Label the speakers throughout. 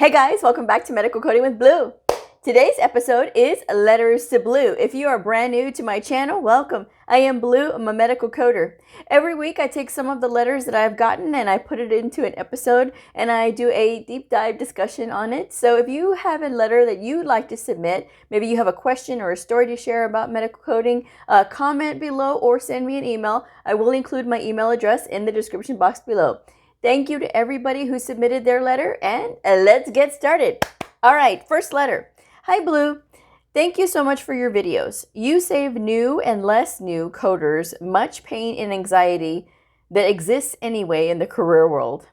Speaker 1: Hey guys, welcome back to Medical Coding with Blue. Today's episode is Letters to Blue. If you are brand new to my channel, welcome. I am Blue, I'm a medical coder. Every week I take some of the letters that I've gotten and I put it into an episode and I do a deep dive discussion on it. So if you have a letter that you'd like to submit, maybe you have a question or a story to share about medical coding, comment below or send me an email. I will include my email address in the description box below. Thank you to everybody who submitted their letter, and let's get started. All right, first letter. Hi, Blue. Thank you so much for your videos. You save new and less new coders much pain and anxiety that exists anyway in the career world.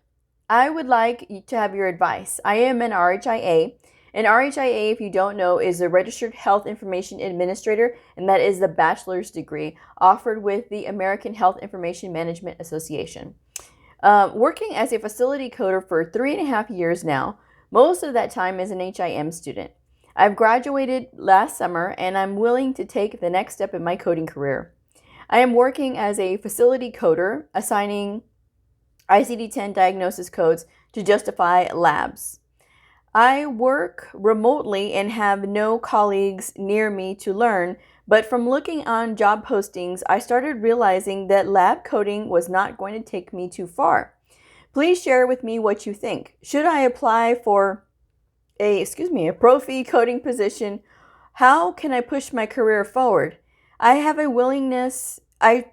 Speaker 1: I would like to have your advice. I am an RHIA. An RHIA, if you don't know, is a Registered Health Information Administrator, and that is the bachelor's degree offered with the American Health Information Management Association. Working as a facility coder for 3.5 years now, most of that time as an HIM student. I've graduated last summer and I'm willing to take the next step in my coding career. I am working as a facility coder, assigning ICD-10 diagnosis codes to justify labs. I work remotely and have no colleagues near me to learn, but from looking on job postings, I started realizing that lab coding was not going to take me too far. Please share with me what you think. Should I apply for a profi coding position? How can I push my career forward? I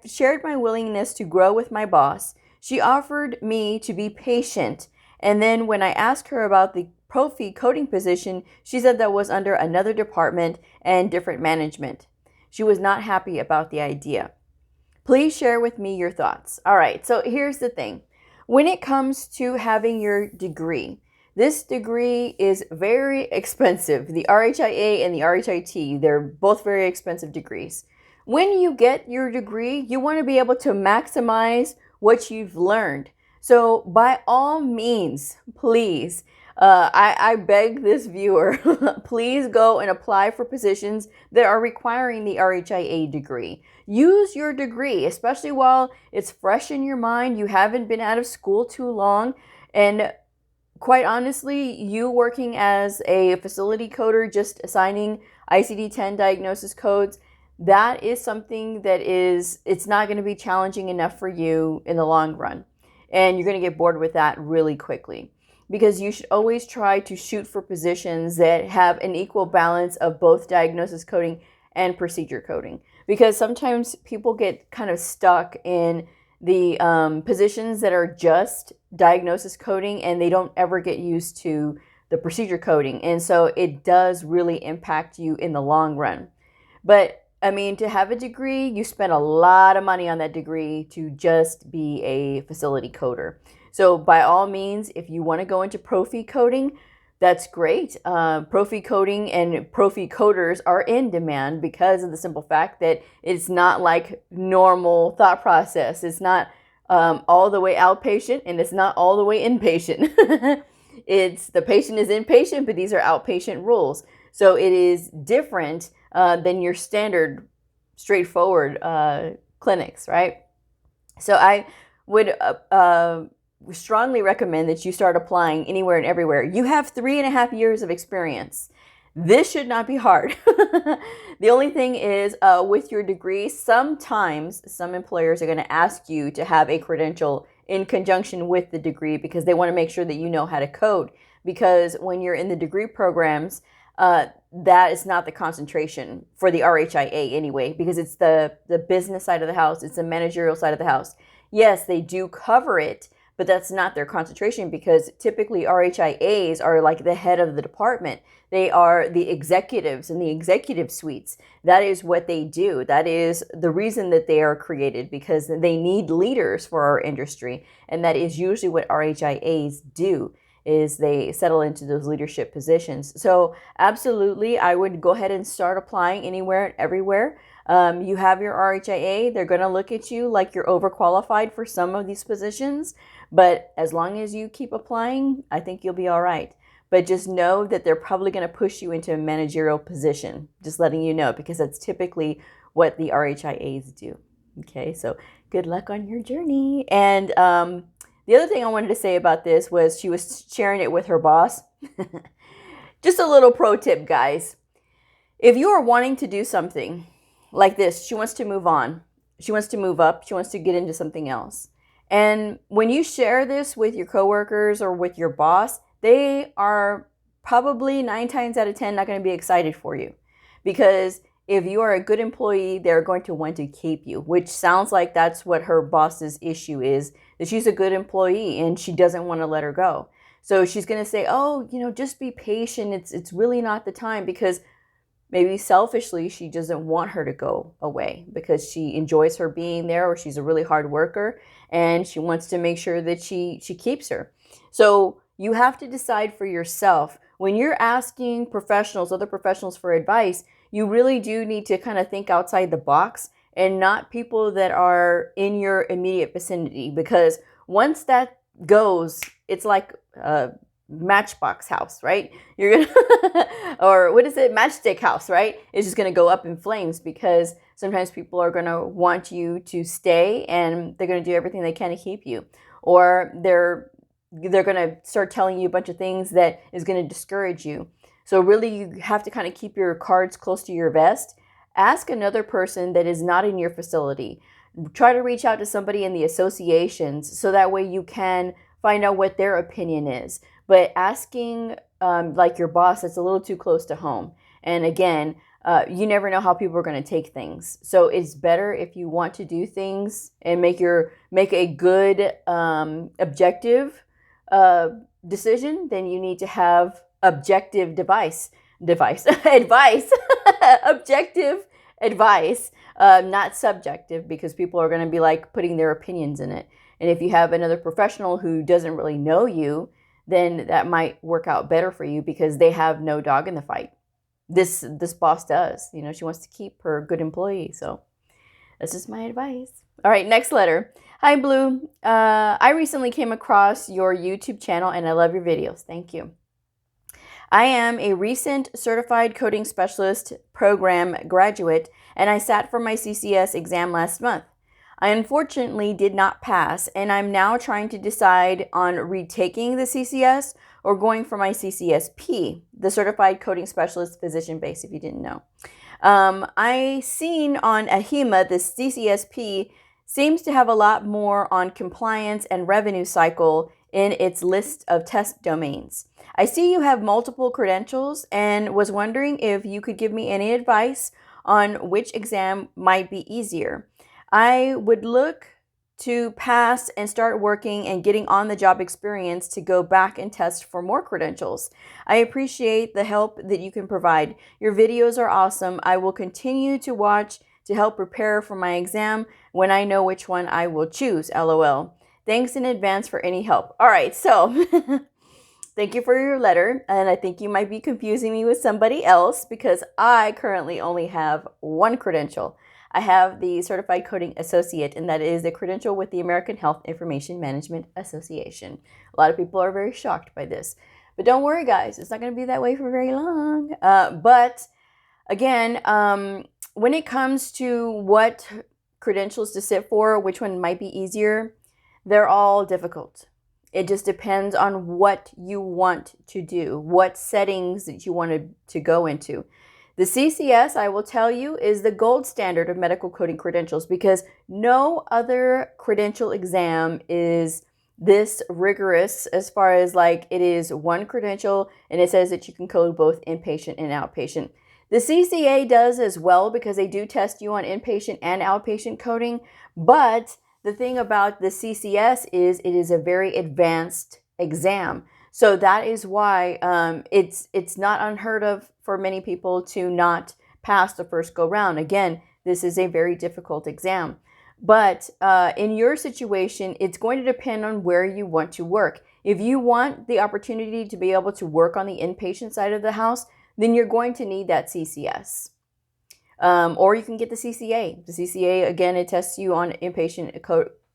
Speaker 1: shared my willingness to grow with my boss. She offered me to be patient, and then when I asked her about the profi coding position, she said that was under another department and different management. She was not happy about the idea. Please share with me your thoughts. All right, so here's the thing. When it comes to having your degree, this degree is very expensive. The RHIA and the RHIT, they're both very expensive degrees. When you get your degree, you want to be able to maximize what you've learned. So by all means, please, I beg this viewer, please go and apply for positions that are requiring the RHIA degree. Use your degree, especially while it's fresh in your mind. You haven't been out of school too long. And quite honestly, you working as a facility coder, just assigning ICD-10 diagnosis codes, that is something that it's not going to be challenging enough for you in the long run. And you're going to get bored with that really quickly. Because you should always try to shoot for positions that have an equal balance of both diagnosis coding and procedure coding. Because sometimes people get kind of stuck in the positions that are just diagnosis coding and they don't ever get used to the procedure coding. And so it does really impact you in the long run. But I mean, to have a degree, you spend a lot of money on that degree to just be a facility coder. So by all means, if you want to go into profi coding, that's great. Profi coding and profi coders are in demand because of the simple fact that it's not like normal thought process. It's not all the way outpatient and it's not all the way inpatient. It's the patient is inpatient, but these are outpatient rules. So it is different than your standard straightforward clinics, right? So I would strongly recommend that you start applying anywhere and everywhere. You have 3.5 years of experience. This should not be hard. The only thing is with your degree, sometimes some employers are going to ask you to have a credential in conjunction with the degree because they want to make sure that you know how to code. Because when you're in the degree programs, that is not the concentration for the RHIA anyway, because it's the business side of the house. It's the managerial side of the house. Yes, they do cover it, but that's not their concentration because typically RHIAs are like the head of the department. They are the executives in the executive suites. That is what they do. That is the reason that they are created, because they need leaders for our industry. And that is usually what RHIAs do, is they settle into those leadership positions. So absolutely, I would go ahead and start applying anywhere and everywhere. You have your RHIA, they're going to look at you like you're overqualified for some of these positions. But as long as you keep applying, I think you'll be all right. But just know that they're probably going to push you into a managerial position. Just letting you know, because that's typically what the RHIAs do. Okay, so good luck on your journey. And The other thing I wanted to say about this was she was sharing it with her boss. Just a little pro tip, guys. If you are wanting to do something like this, she wants to move on. She wants to move up. She wants to get into something else. And when you share this with your coworkers or with your boss, they are probably 9 times out of 10 not going to be excited for you. Because if you are a good employee, they're going to want to keep you, which sounds like that's what her boss's issue is, that she's a good employee and she doesn't want to let her go. So she's going to say, oh, just be patient. It's really not the time, because maybe selfishly, she doesn't want her to go away because she enjoys her being there, or she's a really hard worker and she wants to make sure that she keeps her. So you have to decide for yourself. When you're asking other professionals for advice, you really do need to kind of think outside the box and not people that are in your immediate vicinity, because once that goes, it's like Matchbox house, right? You're gonna or what is it, matchstick house, right? It's just gonna go up in flames, because sometimes people are gonna want you to stay and they're gonna do everything they can to keep you, or they're gonna start telling you a bunch of things that is gonna discourage you. So really, you have to kind of keep your cards close to your vest. Ask another person that is not in your facility. Try to reach out to somebody in the associations, so that way you can find out what their opinion is. But asking like your boss, that's a little too close to home. And again, you never know how people are going to take things. So it's better, if you want to do things and make a good objective decision, then you need to have objective advice, objective advice, not subjective, because people are going to be like putting their opinions in it. And if you have another professional who doesn't really know you, then that might work out better for you, because they have no dog in the fight. This boss does. She wants to keep her good employee. So this is my advice. All right, next letter. Hi, Blue. I recently came across your YouTube channel and I love your videos. Thank you. I am a recent Certified Coding Specialist program graduate, and I sat for my CCS exam last month. I unfortunately did not pass, and I'm now trying to decide on retaking the CCS or going for my CCSP, the Certified Coding Specialist Physician Base, if you didn't know. I seen on AHIMA the CCSP seems to have a lot more on compliance and revenue cycle in its list of test domains. I see you have multiple credentials and was wondering if you could give me any advice on which exam might be easier. I would look to pass and start working and getting on the job experience to go back and test for more credentials. I appreciate the help that you can provide. Your videos are awesome. I will continue to watch to help prepare for my exam when I know which one I will choose. LOL. Thanks in advance for any help. All right, so thank you for your letter. And I think you might be confusing me with somebody else, because I currently only have one credential. I have the Certified Coding Associate, and that is a credential with the American Health Information Management Association. A lot of people are very shocked by this. But don't worry, guys. It's not going to be that way for very long. But again, when it comes to what credentials to sit for, which one might be easier, they're all difficult. It just depends on what you want to do, what settings that you want to go into. The CCS, I will tell you, is the gold standard of medical coding credentials, because no other credential exam is this rigorous, as far as like it is one credential and it says that you can code both inpatient and outpatient. The CCA does as well, because they do test you on inpatient and outpatient coding. But the thing about the CCS is it is a very advanced exam. So that is why it's not unheard of for many people to not pass the first go round. Again, this is a very difficult exam. But in your situation, it's going to depend on where you want to work. If you want the opportunity to be able to work on the inpatient side of the house, then you're going to need that CCS. Or you can get the CCA. The CCA, again, it tests you on inpatient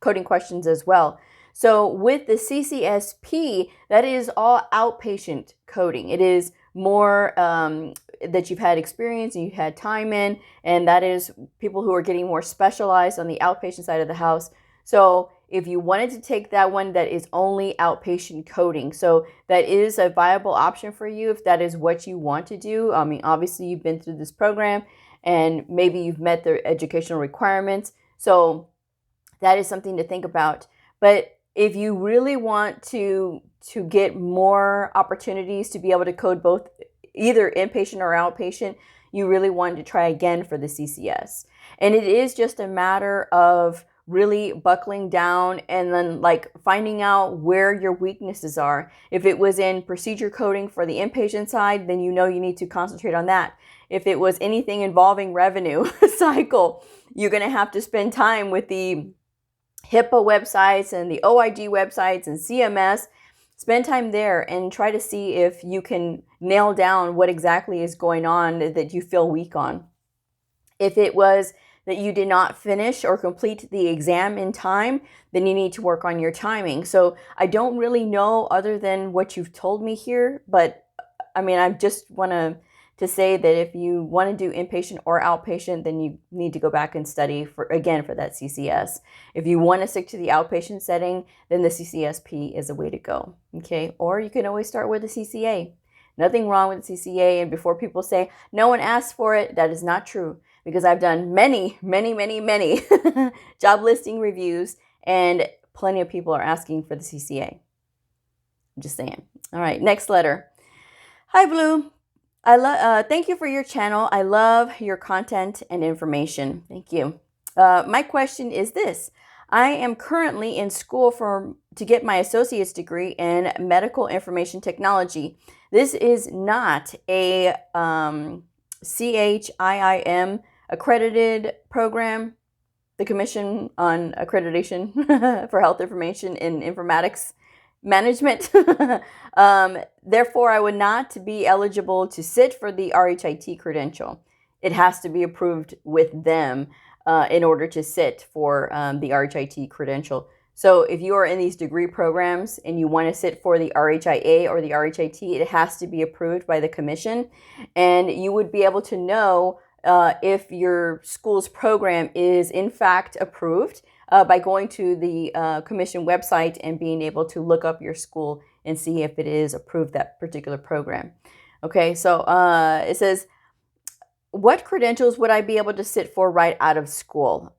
Speaker 1: coding questions as well. So with the CCSP, that is all outpatient coding. It is more that you've had experience and you've had time in, and that is people who are getting more specialized on the outpatient side of the house. So if you wanted to take that one, that is only outpatient coding. So that is a viable option for you if that is what you want to do. I mean, obviously you've been through this program and maybe you've met their educational requirements. So that is something to think about. But if you really want to get more opportunities to be able to code both either inpatient or outpatient, you really want to try again for the CCS. And it is just a matter of really buckling down and then like finding out where your weaknesses are. If it was in procedure coding for the inpatient side, then you know you need to concentrate on that. If it was anything involving revenue cycle, you're going to have to spend time with the HIPAA websites and the OIG websites and CMS. Spend time there and try to see if you can nail down what exactly is going on that you feel weak on. If it was that you did not finish or complete the exam in time, then you need to work on your timing. So I don't really know other than what you've told me here, but I mean, I just want to say that if you want to do inpatient or outpatient, then you need to go back and study for that CCS. If you want to stick to the outpatient setting, then the CCSP is a way to go. Okay, or you can always start with the CCA. Nothing wrong with the CCA. And before people say no one asked for it, that is not true, because I've done many job listing reviews and plenty of people are asking for the CCA. I'm just saying. All right, next letter. Hi, Blue. Thank you for your channel. I love your content and information. Thank you. My question is this. I am currently in school to get my associate's degree in medical information technology. This is not a CHIIM accredited program, the Commission on Accreditation for Health Information in Informatics Management. Therefore, I would not be eligible to sit for the RHIT credential. It has to be approved with them in order to sit for the RHIT credential. So if you are in these degree programs and you want to sit for the RHIA or the RHIT, it has to be approved by the commission. And you would be able to know if your school's program is in fact approved by going to the commission website and being able to look up your school and see if it is approved, that particular program. Okay, so it says, what credentials would I be able to sit for right out of school?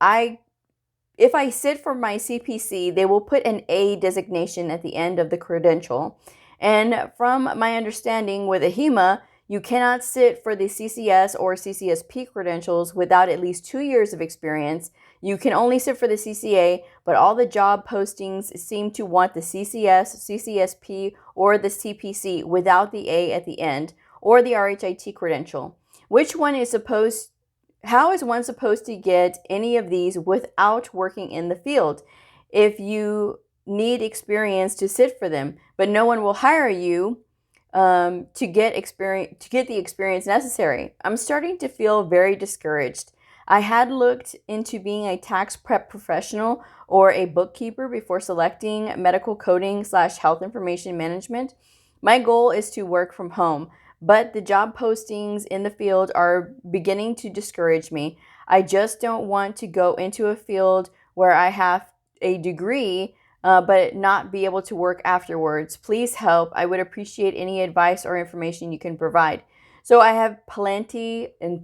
Speaker 1: If I sit for my CPC, they will put an A designation at the end of the credential. And from my understanding with AHIMA, you cannot sit for the CCS or CCSP credentials without at least 2 years of experience. You can only sit for the CCA, but all the job postings seem to want the CCS, CCSP, or the CPC without the A at the end, or the RHIT credential. How is one supposed to get any of these without working in the field? If you need experience to sit for them, but no one will hire you to get the experience necessary. I'm starting to feel very discouraged. I had looked into being a tax prep professional or a bookkeeper before selecting medical coding / health information management. My goal is to work from home, but the job postings in the field are beginning to discourage me. I just don't want to go into a field where I have a degree but not be able to work afterwards. Please help. I would appreciate any advice or information you can provide. So I have plenty of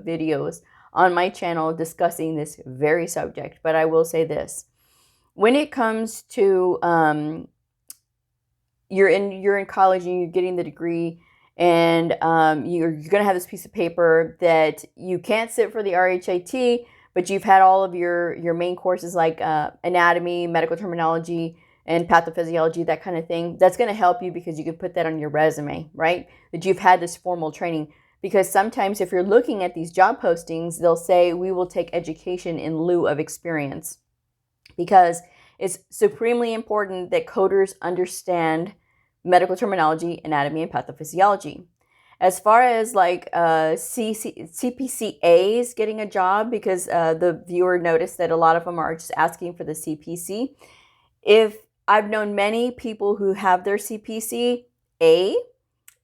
Speaker 1: videos on my channel discussing this very subject, but I will say this. When it comes to you're in college and you're getting the degree, and you're going to have this piece of paper that you can't sit for the RHIT, but you've had all of your main courses like anatomy, medical terminology, and pathophysiology, that kind of thing. That's going to help you because you can put that on your resume, right? That you've had this formal training. Because sometimes if you're looking at these job postings, they'll say, we will take education in lieu of experience. Because it's supremely important that coders understand medical terminology, anatomy, and pathophysiology. As far as like CPCAs getting a job, because the viewer noticed that a lot of them are just asking for the CPC. If I've known many people who have their CPC A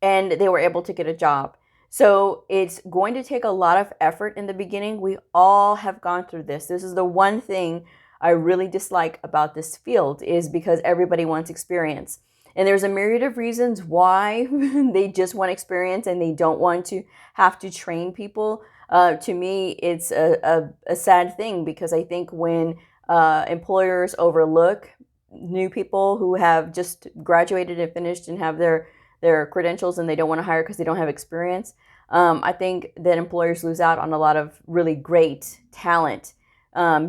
Speaker 1: and they were able to get a job. So it's going to take a lot of effort in the beginning. We all have gone through this. This is the one thing I really dislike about this field is because everybody wants experience. And there's a myriad of reasons why they just want experience and they don't want to have to train people. To me, it's a sad thing because I think when employers overlook new people who have just graduated and finished and have their credentials and they don't want to hire because they don't have experience, I think that employers lose out on a lot of really great talent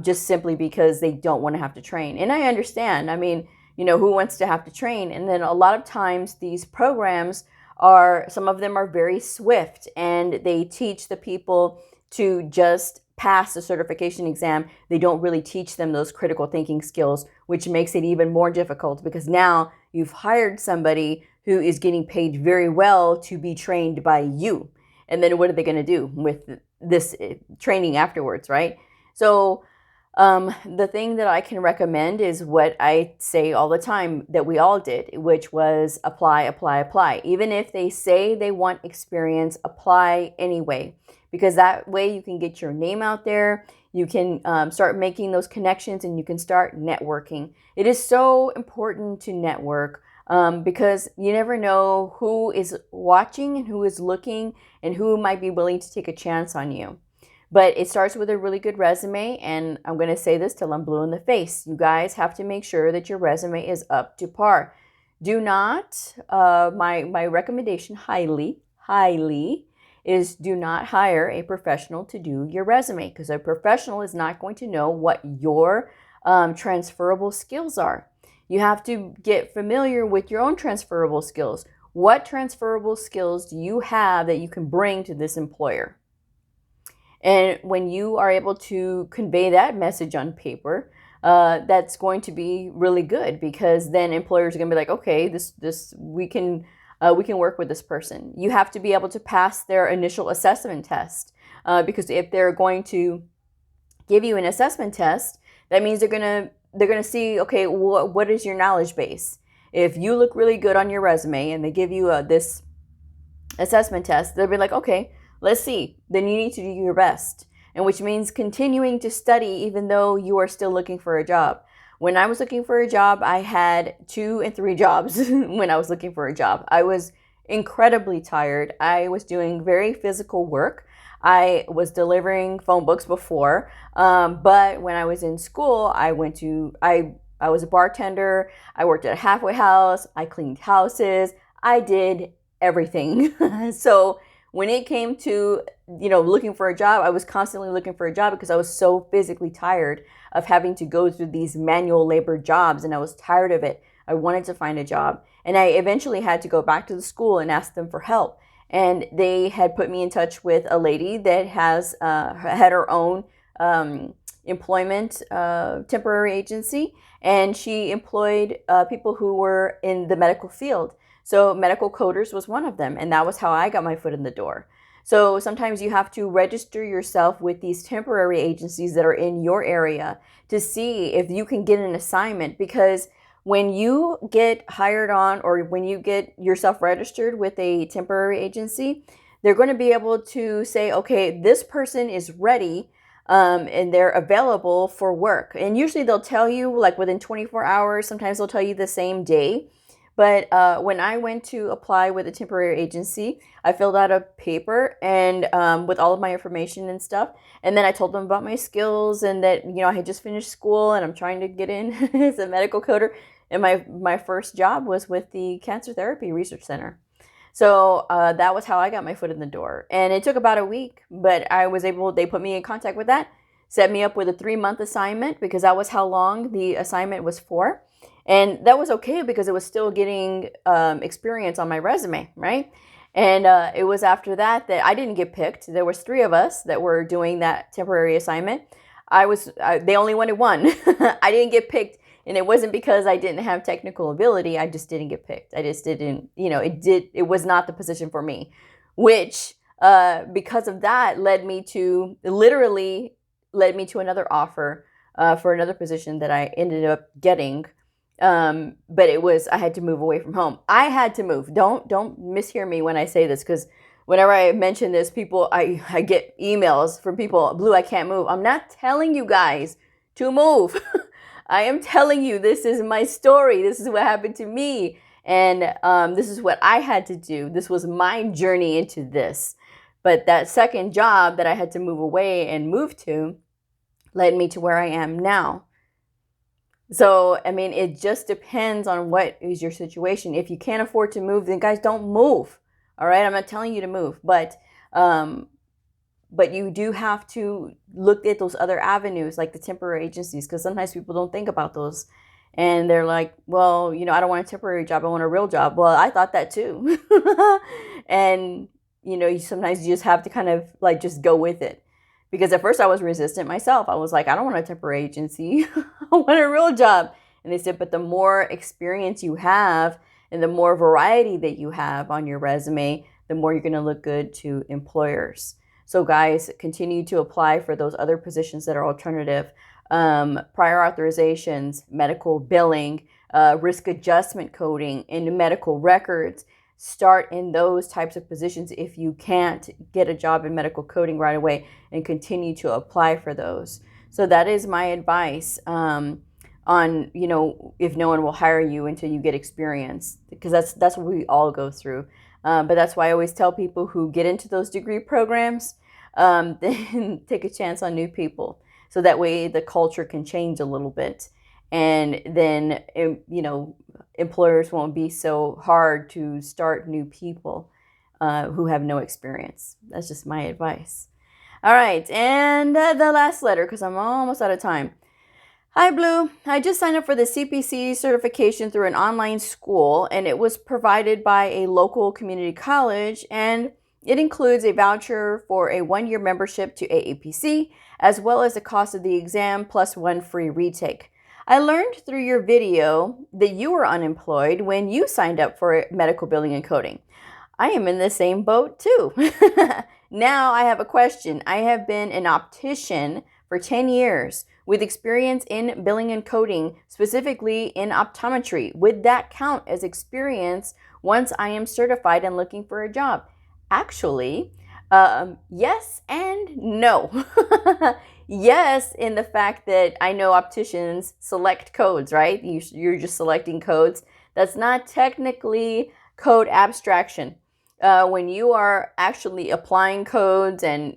Speaker 1: just simply because they don't want to have to train. And I understand. I mean, who wants to have to train? And then a lot of times these programs some of them are very swift and they teach the people to just pass the certification exam. They don't really teach them those critical thinking skills, which makes it even more difficult because now you've hired somebody who is getting paid very well to be trained by you. And then what are they going to do with this training afterwards, right? So the thing that I can recommend is what I say all the time that we all did, which was apply, apply, apply. Even if they say they want experience, apply anyway, because that way you can get your name out there. You can start making those connections and you can start networking. It is so important to network because you never know who is watching and who is looking and who might be willing to take a chance on you. But it starts with a really good resume, and I'm going to say this till I'm blue in the face. You guys have to make sure that your resume is up to par. Do not, my recommendation highly, is do not hire a professional to do your resume because a professional is not going to know what your transferable skills are. You have to get familiar with your own transferable skills. What transferable skills do you have that you can bring to this employer? And when you are able to convey that message on paper, that's going to be really good because then employers are going to be like, okay, this we can work with this person. You have to be able to pass their initial assessment test because if they're going to give you an assessment test, that means they're gonna see, okay, what is your knowledge base? If you look really good on your resume and they give you this assessment test, they'll be like, okay, let's see. Then you need to do your best, and which means continuing to study even though you are still looking for a job. When I was looking for a job, I had 2 and 3 jobs when I was looking for a job. I was incredibly tired. I was doing very physical work. I was delivering phone books before, but when I was in school, I was a bartender. I worked at a halfway house. I cleaned houses. I did everything. So when it came to, looking for a job, I was constantly looking for a job because I was so physically tired of having to go through these manual labor jobs, and I was tired of it. I wanted to find a job, and I eventually had to go back to the school and ask them for help. And they had put me in touch with a lady that had her own employment temporary agency, and she employed people who were in the medical field. So medical coders was one of them, and that was how I got my foot in the door. So sometimes you have to register yourself with these temporary agencies that are in your area to see if you can get an assignment, because when you get hired on or when you get yourself registered with a temporary agency, they're going to be able to say, okay, this person is ready and they're available for work. And usually they'll tell you like within 24 hours, sometimes they'll tell you the same day. But when I went to apply with a temporary agency, I filled out a paper and with all of my information and stuff. And then I told them about my skills and that, I had just finished school and I'm trying to get in as a medical coder. And my first job was with the Cancer Therapy Research Center. So that was how I got my foot in the door. And it took about a week, but they put me in contact with that, set me up with a 3-month assignment because that was how long the assignment was for. And that was okay because it was still getting experience on my resume, right? And it was after that I didn't get picked. There was 3 of us that were doing that temporary assignment. They only wanted 1. I didn't get picked, and it wasn't because I didn't have technical ability. I just didn't get picked. I just didn't, it was not the position for me, which because of that literally led me to another offer for another position that I ended up getting. But I had to move away from home. I had to move. Don't mishear me when I say this, because whenever I mention this, I get emails from people, Blue, I can't move. I'm not telling you guys to move. I am telling you, this is my story. This is what happened to me. And this is what I had to do. This was my journey into this. But that second job that I had to move away and move to led me to where I am now. So, I mean, it just depends on what is your situation. If you can't afford to move, then guys, don't move. All right. I'm not telling you to move, but you do have to look at those other avenues, like the temporary agencies, because sometimes people don't think about those. And they're like, well, I don't want a temporary job. I want a real job. Well, I thought that too. And, sometimes you just have to kind of like just go with it. Because at first I was resistant myself. I was like, I don't want a temporary agency. I want a real job. And they said, but the more experience you have and the more variety that you have on your resume, the more you're going to look good to employers. So guys, continue to apply for those other positions that are alternative. Prior authorizations, medical billing, risk adjustment coding, and medical records. Start in those types of positions if you can't get a job in medical coding right away, and continue to apply for those. So that is my advice on, if no one will hire you until you get experience, because that's what we all go through. But that's why I always tell people who get into those degree programs, then take a chance on new people. So that way the culture can change a little bit. And then, employers won't be so hard to start new people who have no experience. That's just my advice. All right. And the last letter, because I'm almost out of time. Hi, Blue. I just signed up for the CPC certification through an online school, and it was provided by a local community college, and it includes a voucher for a 1-year membership to AAPC, as well as the cost of the exam plus 1 free retake. I learned through your video that you were unemployed when you signed up for medical billing and coding. I am in the same boat too. Now I have a question. I have been an optician for 10 years with experience in billing and coding, specifically in optometry. Would that count as experience once I am certified and looking for a job? Actually, yes and no. Yes, in the fact that I know opticians select codes, right? You're just selecting codes. That's not technically code abstraction. When you are actually applying codes and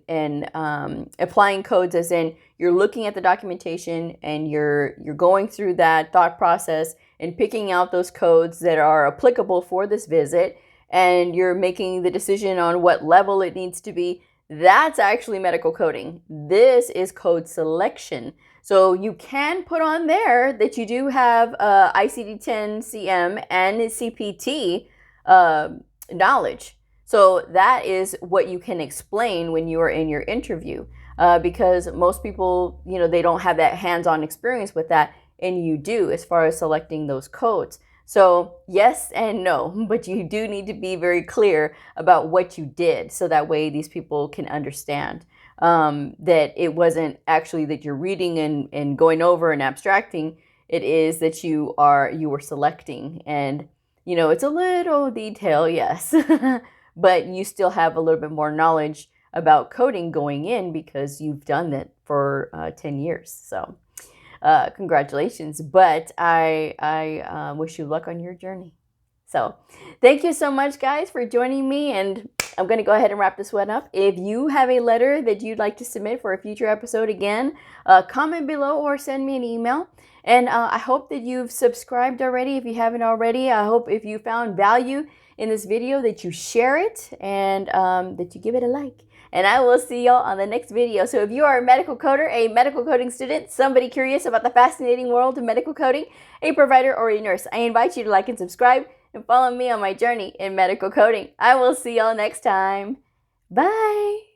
Speaker 1: applying codes as in you're looking at the documentation and you're going through that thought process and picking out those codes that are applicable for this visit, and you're making the decision on what level it needs to be, that's actually medical coding. This is code selection. So you can put on there that you do have ICD-10-CM and CPT knowledge. So that is what you can explain when you are in your interview, because most people, they don't have that hands-on experience with that, and you do as far as selecting those codes. So yes and no, but you do need to be very clear about what you did, so that way these people can understand that it wasn't actually that you're reading and going over and abstracting. It is that you were selecting, and it's a little detail, yes, but you still have a little bit more knowledge about coding going in because you've done that for 10 years. So congratulations, but I wish you luck on your journey. So thank you so much, guys, for joining me, and I'm going to go ahead and wrap this one up. If you have a letter that you'd like to submit for a future episode, again, comment below or send me an email. And I hope that you've subscribed already. If you haven't already, I hope if you found value in this video that you share it and that you give it a like. And I will see y'all on the next video. So if you are a medical coder, a medical coding student, somebody curious about the fascinating world of medical coding, a provider, or a nurse, I invite you to like and subscribe and follow me on my journey in medical coding. I will see y'all next time. Bye.